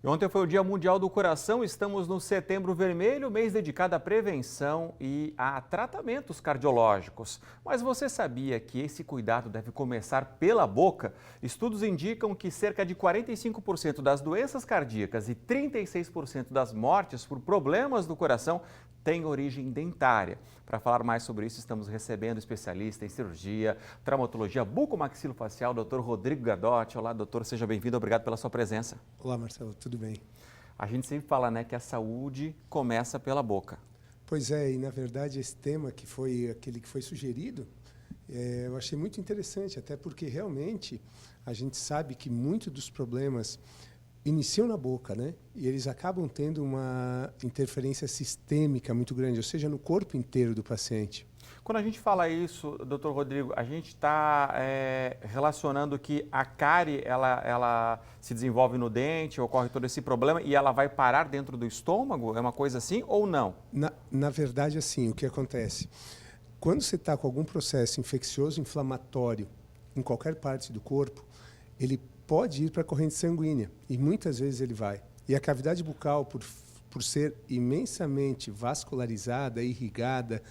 E ontem foi o Dia Mundial do Coração, estamos no Setembro Vermelho, mês dedicado à prevenção e a tratamentos cardiológicos. Mas você sabia que esse cuidado deve começar pela boca? Estudos indicam que cerca de 45% das doenças cardíacas e 36% das mortes por problemas do coração têm origem dentária. Para falar mais sobre isso, estamos recebendo especialista em cirurgia, traumatologia bucomaxilofacial, Dr. Rodrigo Gadotti. Olá, doutor, seja bem-vindo, obrigado pela sua presença. Olá, Marcelo, tudo bem? A gente sempre fala, né, que a saúde começa pela boca. Pois é, e na verdade esse tema que foi aquele que foi sugerido, eu achei muito interessante, até porque realmente a gente sabe que muitos dos problemas iniciam na boca, né? E eles acabam tendo uma interferência sistêmica muito grande, ou seja, no corpo inteiro do paciente. Quando a gente fala isso, doutor Rodrigo, a gente está relacionando que a cárie ela se desenvolve no dente, ocorre todo esse problema e ela vai parar dentro do estômago? É uma coisa assim ou não? Na verdade, assim, o que acontece? Quando você está com algum processo infeccioso inflamatório em qualquer parte do corpo, ele pode ir para a corrente sanguínea e muitas vezes ele vai. E a cavidade bucal, por ser imensamente vascularizada, irrigada,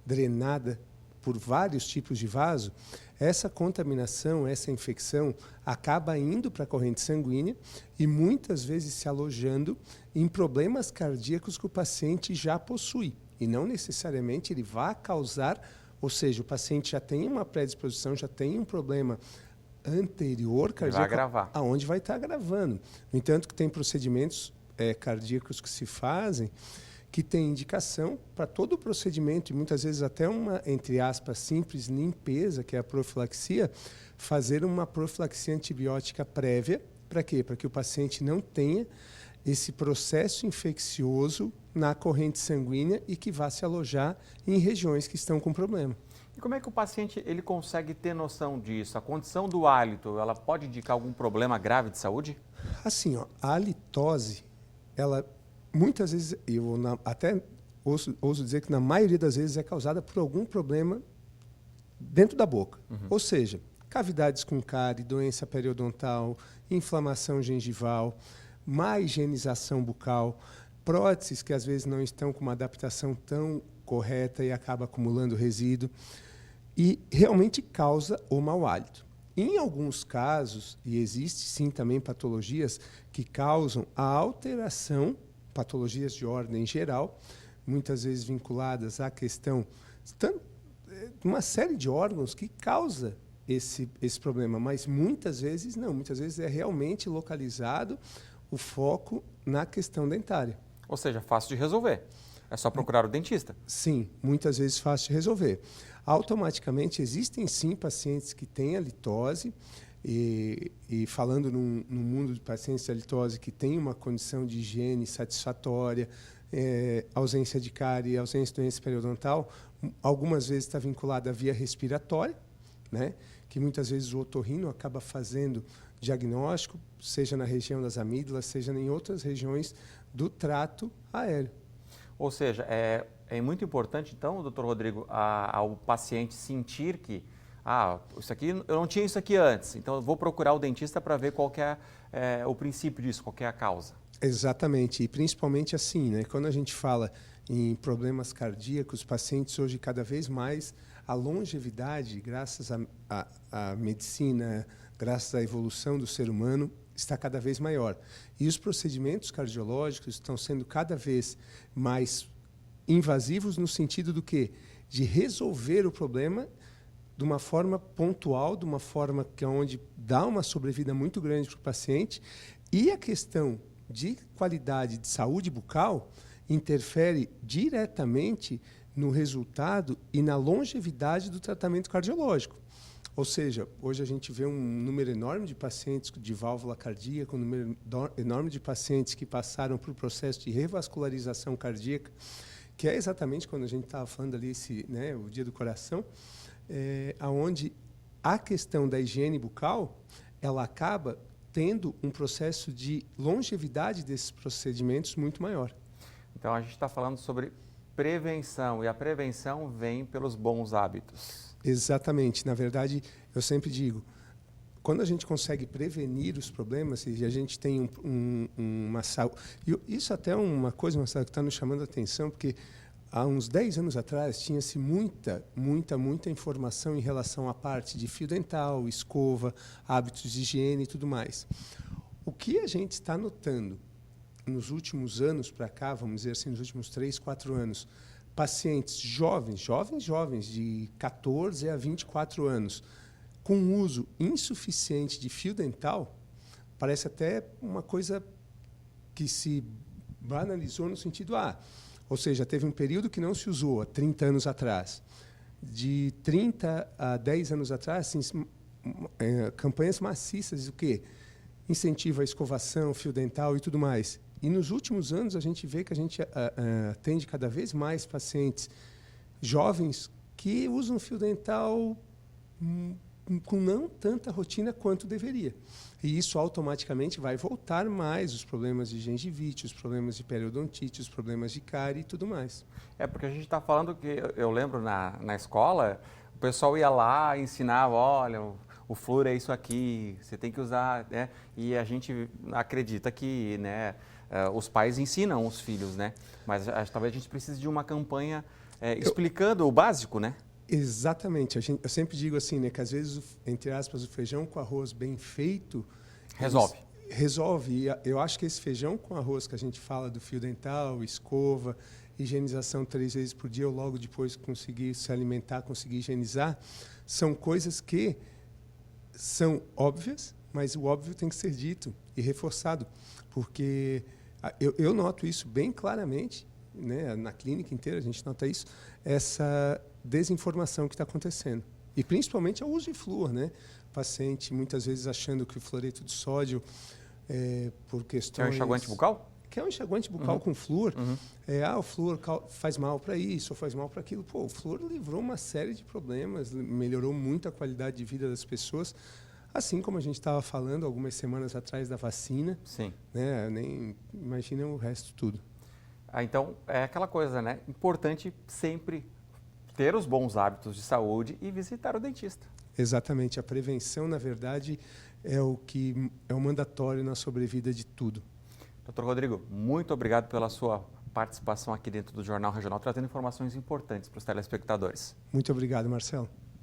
drenada por vários tipos de vaso, essa contaminação, essa infecção acaba indo para a corrente sanguínea e muitas vezes se alojando em problemas cardíacos que o paciente já possui. E não necessariamente ele vai causar, ou seja, o paciente já tem uma predisposição, já tem um problema anterior cardíaco, vai agravar. Aonde vai estar agravando. No entanto, que tem procedimentos cardíacos que se fazem que tem indicação para todo o procedimento e muitas vezes até uma, entre aspas, simples limpeza, que é a profilaxia, fazer uma profilaxia antibiótica prévia. Para quê? Para que o paciente não tenha esse processo infeccioso na corrente sanguínea e que vá se alojar em regiões que estão com problema. E como é que o paciente ele consegue ter noção disso? A condição do hálito, ela pode indicar algum problema grave de saúde? Assim, ó, a halitose, ela muitas vezes, até ouso dizer que na maioria das vezes é causada por algum problema dentro da boca. Ou seja, cavidades com cárie, doença periodontal, inflamação gengival, má higienização bucal, próteses que às vezes não estão com uma adaptação tão correta e acaba acumulando resíduo e realmente causa o mau hálito. Em alguns casos, e existe sim também patologias que causam a alteração, patologias de ordem geral, muitas vezes vinculadas à questão de uma série de órgãos que causa esse problema, mas muitas vezes não, muitas vezes é realmente localizado o foco na questão dentária. Ou seja, fácil de resolver. É só procurar o dentista. Sim, muitas vezes fácil de resolver. Automaticamente, existem sim pacientes que têm halitose, e falando no mundo de pacientes de halitose que tem uma condição de higiene satisfatória, ausência de cárie, ausência de doença periodontal, algumas vezes está vinculada à via respiratória, né? Que muitas vezes o otorrino acaba fazendo diagnóstico, seja na região das amígdalas, seja em outras regiões do trato aéreo. Ou seja, é muito importante, então, doutor Rodrigo, ao paciente sentir que isso aqui, eu não tinha isso aqui antes, então eu vou procurar o dentista para ver qual que é o princípio disso, qual que é a causa. Exatamente, e principalmente assim, né? Quando a gente fala em problemas cardíacos, os pacientes hoje cada vez mais, a longevidade, graças à medicina, graças à evolução do ser humano, está cada vez maior. E os procedimentos cardiológicos estão sendo cada vez mais invasivos no sentido do quê? De resolver o problema de uma forma pontual, de uma forma que é onde dá uma sobrevida muito grande para o paciente, e a questão de qualidade de saúde bucal interfere diretamente no resultado e na longevidade do tratamento cardiológico. Ou seja, hoje a gente vê um número enorme de pacientes de válvula cardíaca, um número enorme de pacientes que passaram por processo de revascularização cardíaca, que é exatamente quando a gente estava falando ali, o Dia do Coração, onde a questão da higiene bucal, ela acaba tendo um processo de longevidade desses procedimentos muito maior. Então, a gente está falando sobre prevenção, e a prevenção vem pelos bons hábitos. Exatamente. Na verdade, eu sempre digo, quando a gente consegue prevenir os problemas e a gente tem uma saúde... Isso até é uma coisa, Marcelo, que está nos chamando a atenção, porque há uns 10 anos atrás tinha-se muita informação em relação à parte de fio dental, escova, hábitos de higiene e tudo mais. O que a gente está notando nos últimos anos para cá, vamos dizer assim, nos últimos 3, 4 anos, pacientes jovens, de 14 a 24 anos, com uso insuficiente de fio dental, parece até uma coisa que se banalizou no sentido ou seja, teve um período que não se usou, há 30 anos atrás. De 30 a 10 anos atrás, assim, campanhas maciças, o quê? Incentivo à escovação, fio dental e tudo mais. E nos últimos anos a gente vê que a gente atende cada vez mais pacientes jovens que usam fio dental com não tanta rotina quanto deveria. E isso automaticamente vai voltar mais os problemas de gengivite, os problemas de periodontite, os problemas de cárie e tudo mais. Porque a gente está falando que, eu lembro na escola, o pessoal ia lá e ensinava, olha, o flúor é isso aqui, você tem que usar, né? E a gente acredita que, né, os pais ensinam os filhos, né? Mas talvez a gente precise de uma campanha explicando o básico, né? Exatamente. Eu sempre digo assim, né, que às vezes, entre aspas, o feijão com arroz bem feito... Resolve. E eu acho que esse feijão com arroz que a gente fala do fio dental, escova, higienização 3 vezes por dia, ou logo depois conseguir se alimentar, conseguir higienizar, são coisas que são óbvias, mas o óbvio tem que ser dito e reforçado. Porque eu noto isso bem claramente, né, na clínica inteira, a gente nota isso, essa desinformação que está acontecendo. E principalmente o uso de flúor, né? O paciente muitas vezes achando que o fluoreto de sódio, por questões... Que é um enxaguante bucal? Que é um enxaguante bucal com flúor. O flúor faz mal para isso, ou faz mal para aquilo. O flúor livrou uma série de problemas, melhorou muito a qualidade de vida das pessoas, assim como a gente estava falando algumas semanas atrás da vacina. Sim. Né? Nem imagina o resto tudo. Então, é aquela coisa, né? Importante sempre ter os bons hábitos de saúde e visitar o dentista. Exatamente. A prevenção, na verdade, é o mandatório na sobrevida de tudo. Dr. Rodrigo, muito obrigado pela sua participação aqui dentro do Jornal Regional, trazendo informações importantes para os telespectadores. Muito obrigado, Marcelo.